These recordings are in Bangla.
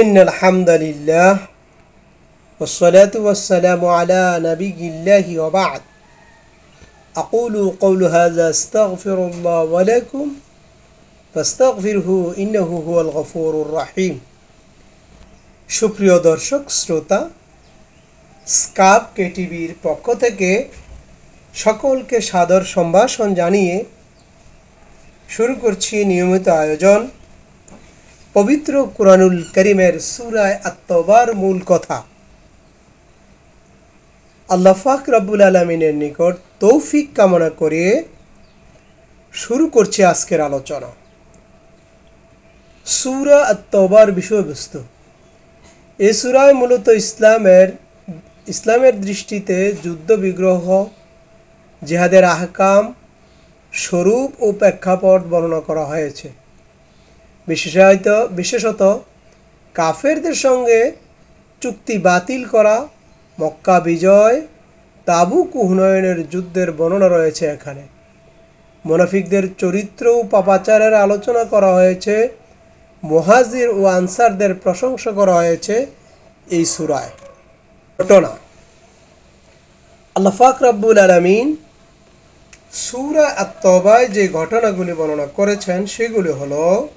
إن الحمد لله والصلاة والسلام على نبي الله وبعد أقول قول هذا استغفر الله ولكم فاستغفره إنه هو الغفور الرحيم সুপ্রিয় দর্শক শ্রোতা স্কাপ কেটিভির পক্ষ থেকে সকলকে সাদর সম্ভাষণ জানিয়ে শুরু করছি নিয়মিত আয়োজন পবিত্র কুরআনুল কারীমের সূরা আত-তাওবার মূল কথা। আল্লাহ পাক রব্বুল আলামিনের নিকট তৌফিক কামনা করে শুরু করছি আজকের আলোচনা। সূরা আত-তাওবার বিষয়বস্তু। এই সূরায় মূলত ইসলামের দৃষ্টিতে যুদ্ধ বিগ্রহ, জিহাদের আহকাম, স্বরূপ ও প্রেক্ষাপট বর্ণনা করা হয়েছে। বিশেষত কাফেরদের সঙ্গে চুক্তি বাতিল করা, মক্কা বিজয়, তাবুক ও হুনাইনের যুদ্ধের বর্ণনা রয়েছে এখানে। মুনাফিকদের চরিত্র ও পাপাচারের আলোচনা করা হয়েছে। মুহাজির ও আনসারদের প্রশংসা করা হয়েছে এই সূরায়। ঘটনা। আল্লাহ পাক রব্বুল আলামিন সূরা আত-তাওবায় যে ঘটনাগুলি বর্ণনা করেছেন সেগুলি হলো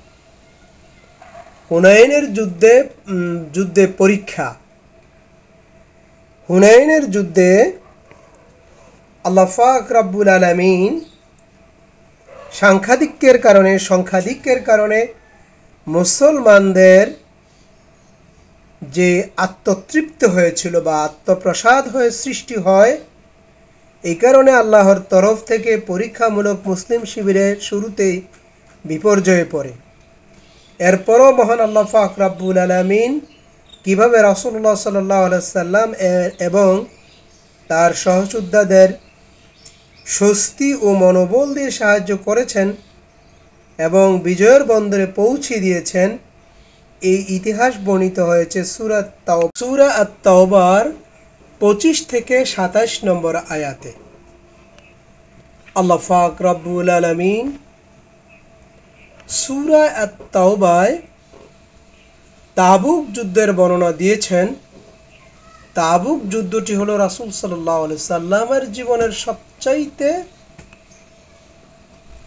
হুনাইনের যুদ্ধে পরীক্ষা। হুনাইনের যুদ্ধে আল্লাহ পাক রব্বুল আলামিন সংখ্যাধিক্যের কারণে মুসলমানদের যে আত্মতৃপ্ত হয়েছিল বা আত্মপ্রসাদ হয়ে সৃষ্টি হয়, এই কারণে আল্লাহর তরফ থেকে পরীক্ষামূলক মুসলিম শিবিরের শুরুতেই বিপর্যয়ে পড়ে। এরপরও মহান আল্লাহ পাক রব্বুল আলামিন কিভাবে রাসূলুল্লাহ সাল্লাল্লাহু আলাইহি সাল্লাম এবং তার সহযোদ্ধাদের স্বস্তি ও মনোবল দিয়ে সাহায্য করেছেন এবং বিজয়ের বন্দরে পৌঁছে দিয়েছেন, এই ইতিহাস বর্ণিত হয়েছে সূরা আত-তাওবার 25 থেকে 27 নম্বর আয়াতে। আল্লাহ পাক রব্বুল আলামিন সূরা আত-তাওবায় তাবুক যুদ্ধের বর্ণনা দিয়েছেন। তাবুক যুদ্ধটি হলো রাসূল সাল্লাল্লাহু আলাইহি সাল্লামের জীবনের সবচাইতে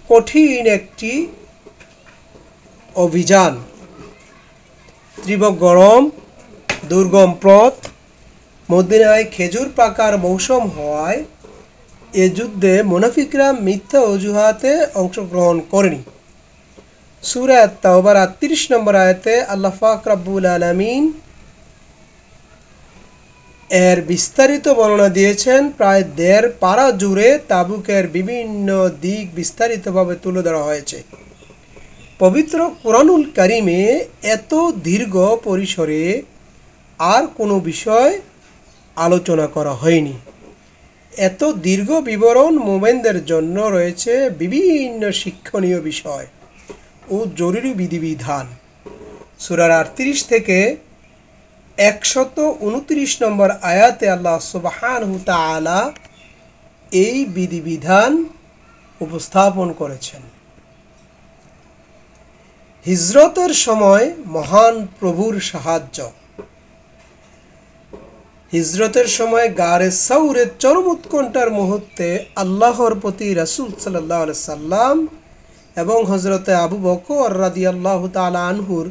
কঠিন একটি অভিযান। তীব্র গরম, দুর্গম পথ, মদিনায় খেজুর পাকার মৌসুম হওয়ায় এ যুদ্ধে মুনাফিকরা মিথ্যা অজুহাতে অংশগ্রহণ করেনি। সূরা আত-তাওবার ৩৮ নম্বর আয়াতে আল্লাহ পাক রব্বুল আলামিন এর বিস্তারিত বর্ণনা দিয়েছেন। প্রায় ১.৫ পারা জুড়ে তাবুকের বিভিন্ন দিক বিস্তারিতভাবে তুলে ধরা হয়েছে। পবিত্র কুরআনুল কারীমে এত দীর্ঘ পরিসরে আর কোনো বিষয় আলোচনা করা হয়নি। এত দীর্ঘ বিবরণ মুমিনদের জন্য রয়েছে বিভিন্ন শিক্ষণীয় বিষয় ও জরুরি বিধিবিধান। সূরার ৩৮ থেকে ১২৯ নম্বর আয়াতে আল্লাহ সুবহানাহু ওয়া তাআলা এই বিধিবিধান উপস্থাপন করেছেন। হিজরতের সময় মহান প্রভুর সাহায্য। হিজরতের সময় গারে সাউরের চরম উৎকণ্ঠার মুহূর্তে আল্লাহর প্রতি রাসূল সাল্লাল্লাহু আলাইহি সাল্লাম এবং হযরতে আবু বকর রাদিয়াল্লাহু তাআলা আনহুর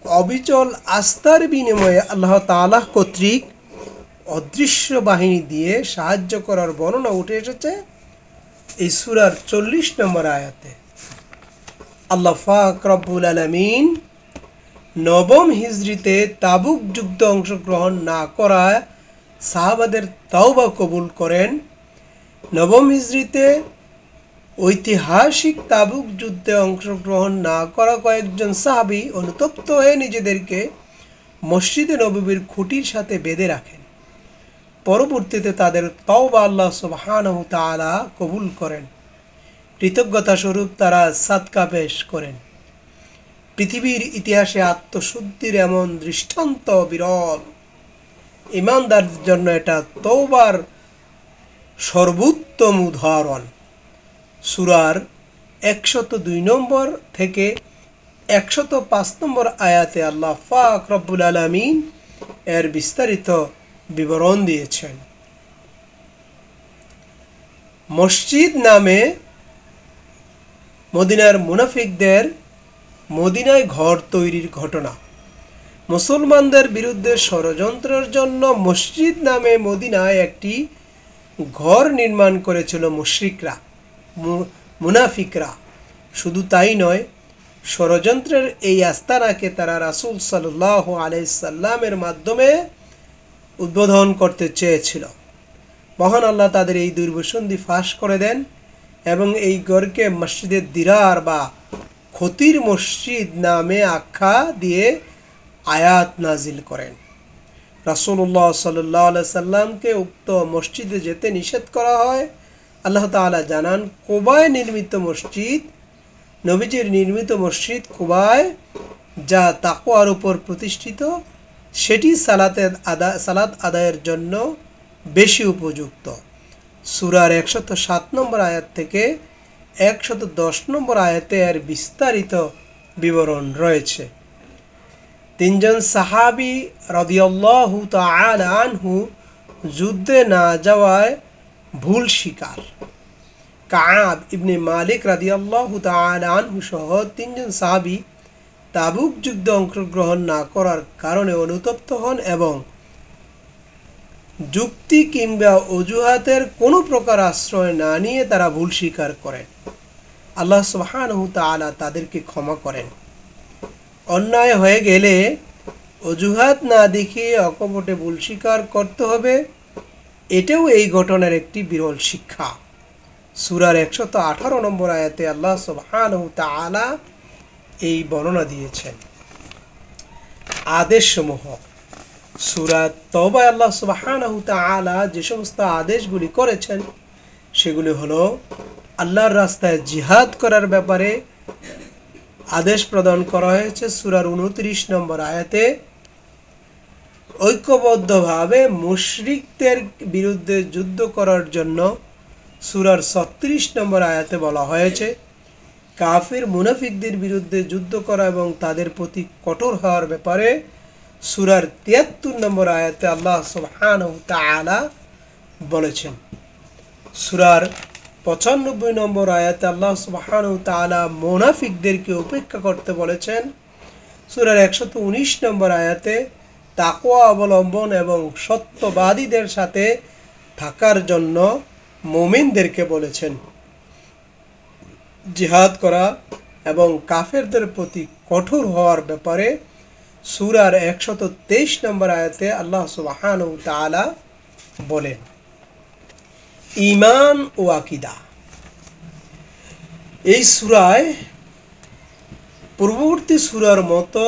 অবিচল আস্থার বিনিময়ে আল্লাহ তাআলা কর্তৃক অদৃশ্য বাহিনী দিয়ে সাহায্য করার বর্ণনা উঠে এসেছে এই সূরার ৪০ নম্বর আয়াতে। আল্লাহ পাক রব্বুল আলামিন নবম হিজরিতে তাবুক যুদ্ধে অংশগ্রহণ না করায় সাহাবাদের তাওবা কবুল করেন। নবম হিজরিতে ঐতিহাসিক তাবুক যুদ্ধে অংশগ্রহণ না করা কয়েকজন সাহাবী অনুতপ্ত হয়ে নিজেদেরকে মসজিদে নববীর খুঁটির সাথে বেঁধে রাখেন। পরবর্তীতে তাদের তাওবা আল্লাহ সুবহানাহু ওয়া তাআলা কবুল করেন। কৃতজ্ঞতা স্বরূপ তারা সাদকা পেশ করেন। পৃথিবীর ইতিহাসে আত্মশুদ্ধির এমন দৃষ্টান্ত বিরল। ঈমানদারদের জন্য এটা তওবার সর্বোত্তম উদাহরণ। সূরার ১০২ নম্বর থেকে 105 নম্বর আয়াতে আল্লাহ পাক রব্বুল আলামিন এর বিস্তারিত বিবরণ দিয়েছেন। মসজিদ নামে মদিনার মুনাফিকদের মদিনায় ঘর তৈরির ঘটনা। মুসলমানদের বিরুদ্ধে ষড়যন্ত্রের জন্য মসজিদ নামে মদিনায় একটি ঘর নির্মাণ করেছিল মুশরিকরা, মুনাফিকরা। শুধু তাই নয়, ষড়যন্ত্রের এই আস্তানাকে তারা রাসূল সাল্লাল্লাহু আলাইহি সাল্লামের মাধ্যমে উদ্বোধন করতে চেয়েছিল। মহান আল্লাহ তাদের এই দুর্বিসন্ধি ফাঁস করে দেন এবং এই ঘরকে মসজিদে দিরার বা ক্ষতির মসজিদ নামে আখ্যা দিয়ে আয়াত নাজিল করেন। রাসূলুল্লাহ সাল্লাল্লাহু আলাইহি সাল্লামকে উক্ত মসজিদে যেতে নিষেধ করা হয়। আল্লাহ তাআলা জানান, কুবায় নির্মিত মসজিদ, নবীজির নির্মিত মসজিদ কুবায়, যা তাকওয়ার উপর প্রতিষ্ঠিত, সেটি সালাত আদায়ের জন্য বেশি উপযুক্ত। সূরার 107 নম্বর আয়াত থেকে 110 নম্বর আয়াতে এর বিস্তারিত বিবরণ রয়েছে। তিনজন সাহাবী রাদিয়াল্লাহু তাআলা আনহু যুদ্ধে না যাওয়ায় ভুল স্বীকার। কাব ইবনে মালিক রাদিয়াল্লাহু তাআলা আনহু সহ তিনজন সাহাবী তাবুক যুদ্ধে অংশগ্রহণ না করার কারণে অনুতপ্ত হন এবং যুক্তি কিংবা অজুহাতের কোনো প্রকার আশ্রয় না নিয়ে তারা ভুল স্বীকার করেন। আল্লাহ সুবহানাহু তাআলা তাদেরকে ক্ষমা করেন। অন্যায় হয়ে গেলে অজুহাত না দেখিয়ে অকপটে ভুল স্বীকার করতে হবে, এটাও এই ঘটনার একটি বিরল শিক্ষা। সূরার 118 নম্বর আয়াতে আল্লাহ সুবহানাহু তাআলা এই বর্ণনা দিয়েছেন। আদেশসমূহ। সূরা তওবায় আল্লাহ সুবহানাহু তাআলা যে সমস্ত আদেশগুলি করেছেন সেগুলি হলো আল্লাহর রাস্তায় জিহাদ করার ব্যাপারে আদেশ প্রদান করা হয়েছে সূরার 29 নম্বর আয়াতে। ঐক্যবদ্ধভাবে মুশরিকদের বিরুদ্ধে যুদ্ধ করার জন্য সূরার 36 নম্বর আয়াতে বলা হয়েছে। কাফির মুনাফিকদের বিরুদ্ধে যুদ্ধ করা এবং তাদের প্রতি কঠোর হওয়ার ব্যাপারে সূরার 73 নম্বর আয়াতে আল্লাহ সুবহানাহু তাআলা বলেছেন। সূরার 95 নম্বর আয়াতে আল্লাহ সুবহানাহু তাআলা মুনাফিকদেরকে উপেক্ষা করতে বলেছেন। সূরার 119 নম্বর আয়াতে তাকওয়া অবলম্বন এবং সত্যবাদীদের সাথে থাকার জন্য মুমিনদেরকে বলেছেন। জিহাদ করা এবং কাফেরদের প্রতি কঠোর হওয়ার ব্যাপারে সূরার 123 নম্বর আয়াতে আল্লাহ সুবহানাহু তাআলা বলেন। ঈমান ও আকীদা। এই সূরায় পূর্ববর্তী সূরার মতো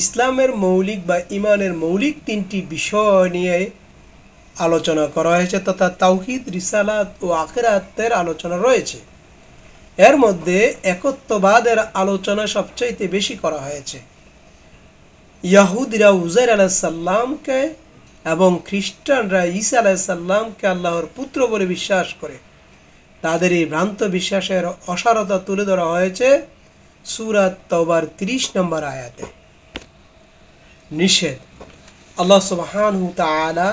ইসলামের মৌলিক বা ঈমানের মৌলিক তিনটি বিষয় নিয়ে আলোচনা করা হয়েছে তথা তাওহীদ, রিসালাত ও আখিরাতের আলোচনা রয়েছে। এর মধ্যে একত্ববাদের আলোচনা সবচাইতে বেশি করা হয়েছে। ইহুদিরা উযাইর আলাইহিস সালামকে এবং খ্রিস্টানরা ঈসা আলাইহিস সালামকে আল্লাহর পুত্র বলে বিশ্বাস করে। তাদের এই ভ্রান্ত বিশ্বাসের অসারতা তুলে ধরা হয়েছে সূরা তাওবার 30 নম্বর আয়াতে। নিষেধ। আল্লাহ সুবহানাহু তাআলা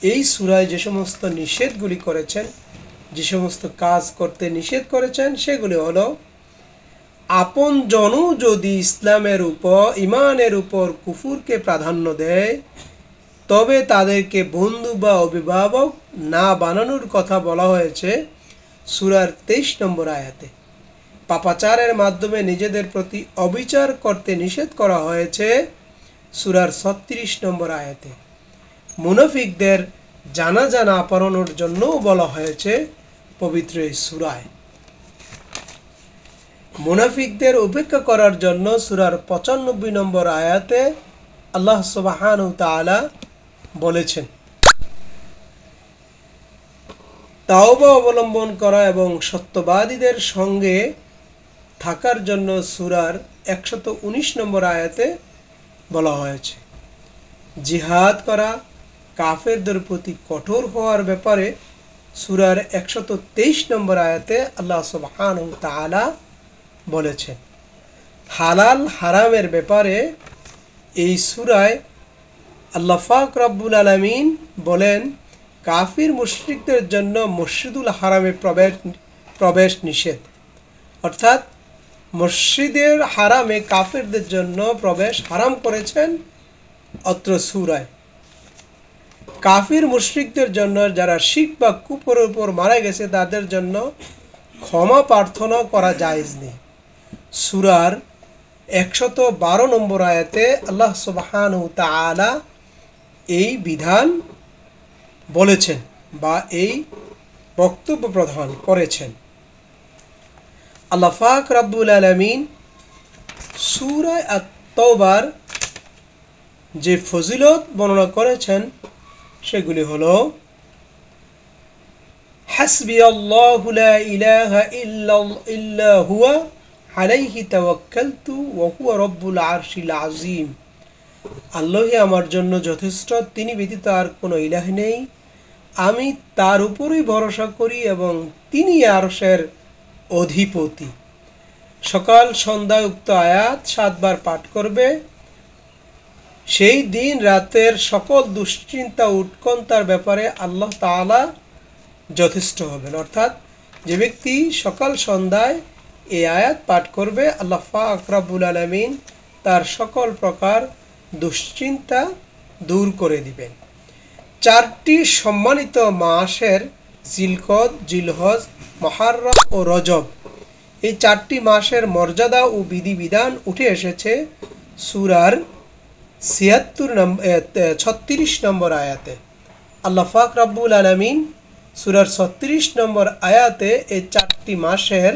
এই সূরায় যে সমস্ত নিষেধগুলি করেছেন, যে সমস্ত কাজ করতে নিষেধ করেছেন, সেগুলি হলো আপন জনও যদি ইসলামের উপর, ঈমানের উপর কুফুরকে প্রাধান্য দেয়, তবে তাদেরকে বন্ধু বা অভিভাবক না বানানোর কথা বলা হয়েছে সূরার 23 নম্বর আয়াতে। পাপাচারের মাধ্যমে নিজেদের প্রতি অবিচার করতে নিষেধ করা হয়েছে সূরার 36 নম্বর আয়াতে। মুনাফিকদের জানাজা না পড়ানোর জন্যও বলা হয়েছে পবিত্র এই সূরায়। মুনাফিকদের উপেক্ষা করার জন্য সূরার 95 নম্বর আয়াতে আল্লাহ সুবহানাহু তাআলা বলেছেন। তাওবা অবলম্বন করা এবং সত্যবাদীদের সঙ্গে থাকার জন্য সূরার 119 নম্বর আয়াতে বলা হয়েছে। জিহাদ করা, কাফেরদের প্রতি কঠোর হওয়ার ব্যাপারে সূরার 123 নম্বর আয়াতে আল্লাহ সুবহানাহু তাআলা বলেছেন। হালাল হারামের ব্যাপারে এই সূরায় আল্লাহ পাক রব্বুল আলামিন বলেন, কাফির মুশরিকদের জন্য মসজিদুল হারামে প্রবেশ নিষেধ। অর্থাৎ মসজিদের হারামে কাফিরদের জন্য প্রবেশ হারাম করেছেন অত্র সূরায়। কাফির মুশরিকদের জন্য যারা শিরক বা কুফরের উপর মারা গেছে তাদের জন্য ক্ষমা প্রার্থনা করা জায়েজ নেই। সূরার 112 নম্বর আয়াতে আল্লাহ সুবহানাহু ওয়া তাআলা এই বিধান বলেছেন বা এই বক্তব্য প্রদান করেছেন। আল্লাহ পাক রব্বুল আলামিন সূরা আত-তাওবার যে ফজিলত বর্ণনা করেছেন সেগুলি হলো, হাসবিয়াল্লাহু লা ইলাহা ইল্লা হুয়া আলাইহি তাওয়াক্কালতু ওয়া হুয়া রব্বুল আরশিল আযীম। আল্লাহই আমার জন্য যথেষ্ট, তিনি ব্যতীত আর কোনো ইলাহ নেই, আমি তার উপরই ভরসা করি এবং তিনি আরশের অধিপতি। সকাল সন্ধ্যা উক্ত আয়াত 7 বার পাঠ করবে। সেই দিন রাতের সকল দুশ্চিন্তা উৎকণ্ঠার ব্যাপারে আল্লাহ তাআলা যথেষ্ট হবেন। অর্থাৎ যে ব্যক্তি সকাল সন্ধ্যায় এই আয়াত পাঠ করবে, আল্লাহ পাক রব্বুল আলামিন তার সকল প্রকার দুশ্চিন্তা দূর করে দিবেন। 4টি সম্মানিত মাসের জিলকদ, জিলহজ, মুহররম ও রজব, এই 4টি মাসের মর্যাদা ও বিধিবিধান উঠে এসেছে সূরার 36 নম্বর আয়াতে। আল্লাহ পাক রব্বুল আলামিন সূরার 36 নম্বর আয়াতে এই 4টি মাসের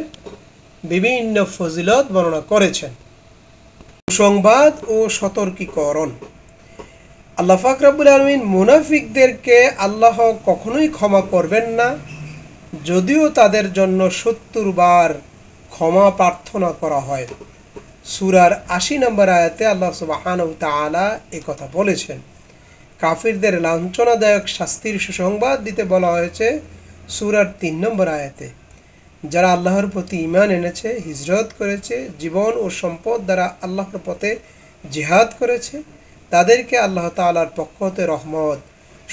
বিভিন্ন ফজিলত বর্ণনা করেছেন। সংবাদ ও সতর্কীকরণ। আল্লাহ পাক রব্বুল আলামিন মুনাফিকদেরকে আল্লাহ কখনোই ক্ষমা করবেন না, যদিও তাদের জন্য 70 বার ক্ষমা প্রার্থনা করা হয়। সূরার 80 নম্বর আয়াতে আল্লাহ সুবহানাহু ওয়া তাআলা এই কথা বলেছেন। কাফিরদের লাঞ্ছনাদায়ক শাস্তির সুসংবাদ দিতে বলা হয়েছে সূরার 3 নম্বর আয়াতে। যারা আল্লাহর প্রতি ঈমান এনেছে, হিজরত করেছে, জীবন ও সম্পদ দ্বারা আল্লাহর পথে জিহাদ করেছে, তাদেরকে আল্লাহ তাআলার পক্ষ হতে রহমত,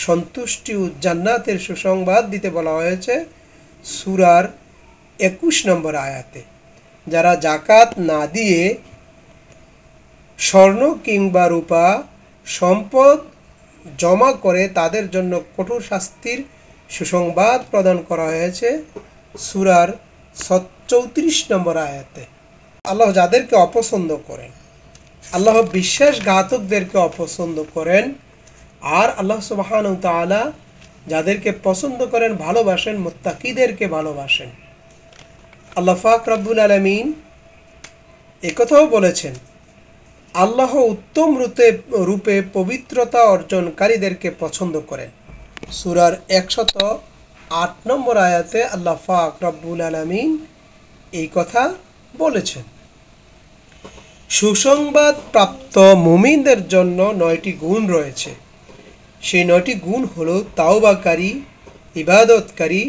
সন্তুষ্টি ও জান্নাতের সুসংবাদ দিতে বলা হয়েছে সূরার 21 নম্বর আয়াতে। যারা যাকাত না দিয়ে স্বর্ণ কিংবা রূপা সম্পদ জমা করে তাদের জন্য কঠোর শাস্তির সুসংবাদ প্রদান করা হয়েছে সূরার 34 নম্বর আয়াতে। আল্লাহ যাদেরকে অপছন্দ করেন, আল্লাহ বিশ্বাসঘাতকদেরকে অপছন্দ করেন, আর আল্লাহ সুবহানাহু ওয়া তাআলা যাদেরকে পছন্দ করেন, ভালোবাসেন, মুত্তাকিদেরকে ভালোবাসেন। আল্লাহ পাক রব্বুল আলামিন একথাও বলেছেন, আল্লাহ উত্তম রূপে পবিত্রতা অর্জনকারীদেরকে পছন্দ করেন। সূরার 108 নম্বর আয়াতে আল্লাহ পাক রব্বুল আলামিন এই কথা বলেছেন। সুসংবাদ প্রাপ্ত মুমিনদের জন্য 9টি গুণ রয়েছে। সেই 9টি গুণ হলো তাওবাকারী, ইবাদতকারী,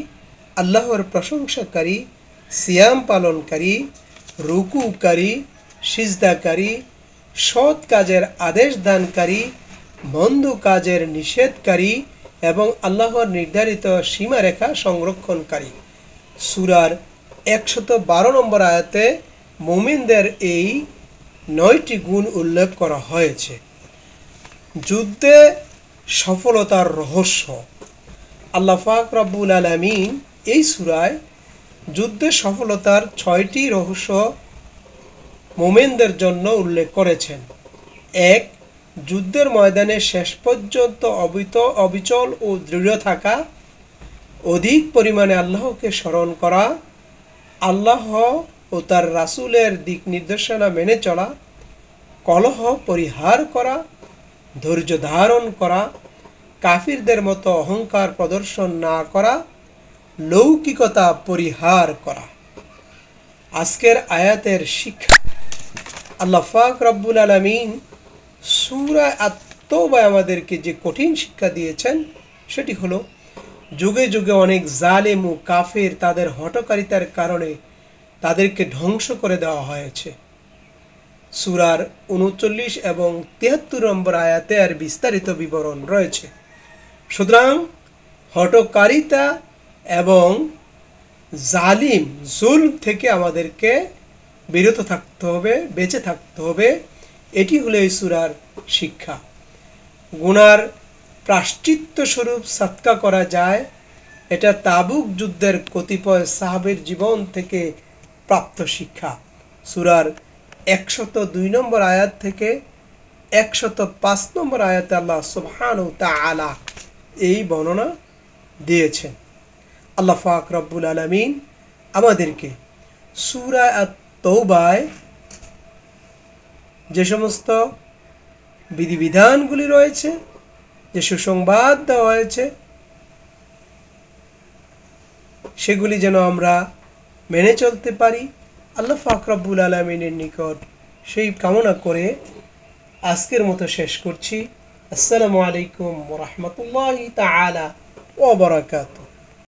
আল্লাহর প্রশংসাকারী, সিয়াম পালনকারী, রুকুকারী, সিজদাকারী, সৎ কাজের আদেশ দানকারী, মন্দ কাজের নিষেধকারী এবং আল্লাহর নির্ধারিত সীমারেখা সংরক্ষণকারী। সূরার 112 নম্বর আয়াতে মুমিনদের এই 9টি গুণ উল্লেখ করা হয়েছে। যুদ্ধে সফলতার রহস্য। আল্লাহ পাক রব্বুল আলামিন এই সূরায় যুদ্ধে সফলতার 6টি রহস্য মুমিনদের জন্য উল্লেখ করেছেন। 1. যুদ্ধের ময়দানে শেষ পর্যন্ত অবিচল ও দৃঢ় থাকা, অধিক পরিমাণে আল্লাহকে স্মরণ করা, আল্লাহ ও তার রাসূলের দিক নির্দেশনা মেনে চলা, কলহ পরিহার করা, ধৈর্য ধারণ করা, কাফিরদের মতো অহংকার প্রদর্শন না করা, লৌকিকতা পরিহার করা। আজকের আয়াতের শিক্ষা। আল্লাহ পাক রব্বুল আলামিন সূরা আত-তাওবায় আমাদেরকে যে কঠিন শিক্ষা দিয়েছেন সেটি হলো, যুগে যুগে অনেক জালেম ও কাফের তাদের হঠকারিতার কারণে তাদেরকে ধ্বংস করে দেওয়া হয়েছে। সূরার ৩৯ এবং ৭৩ নম্বর আয়াতে আর বিস্তারিত বিবরণ রয়েছে। সুতরাং হঠকারিতা এবং জালিম জুলম থেকে আমাদেরকে বিরত থাকতে হবে, বেঁচে থাকতে হবে। এটি হলো এই সূরার শিক্ষা। গুনার প্রায়শ্চিত্ত স্বরূপ সাদকা করা যায়, এটা তাবুক যুদ্ধের কতিপয় সাহাবের জীবন থেকে প্রাপ্ত শিক্ষা। সূরার ১০২ নম্বর আয়াত থেকে ১০৫ নম্বর আয়াতে আল্লাহ সুবহানাহু ওয়া তাআলা এই বর্ণনা দিয়েছেন। আল্লাহ পাক রব্বুল আলামিন আমাদেরকে সূরা আত-তাওবায় যে সমস্ত বিধিবিধানগুলি রয়েছে, যে সুসংবাদ দেওয়া হয়েছে, সেগুলি যেন আমরা মেনে চলতে পারি, আল্লাহ পাক রব্বুল আলামিনের নিকট সেই কামনা করে আজকের মতো শেষ করছি। আসসালামু আলাইকুম ওয়া রাহমাতুল্লাহি তাআলা ওয়া বারাকাতুহু।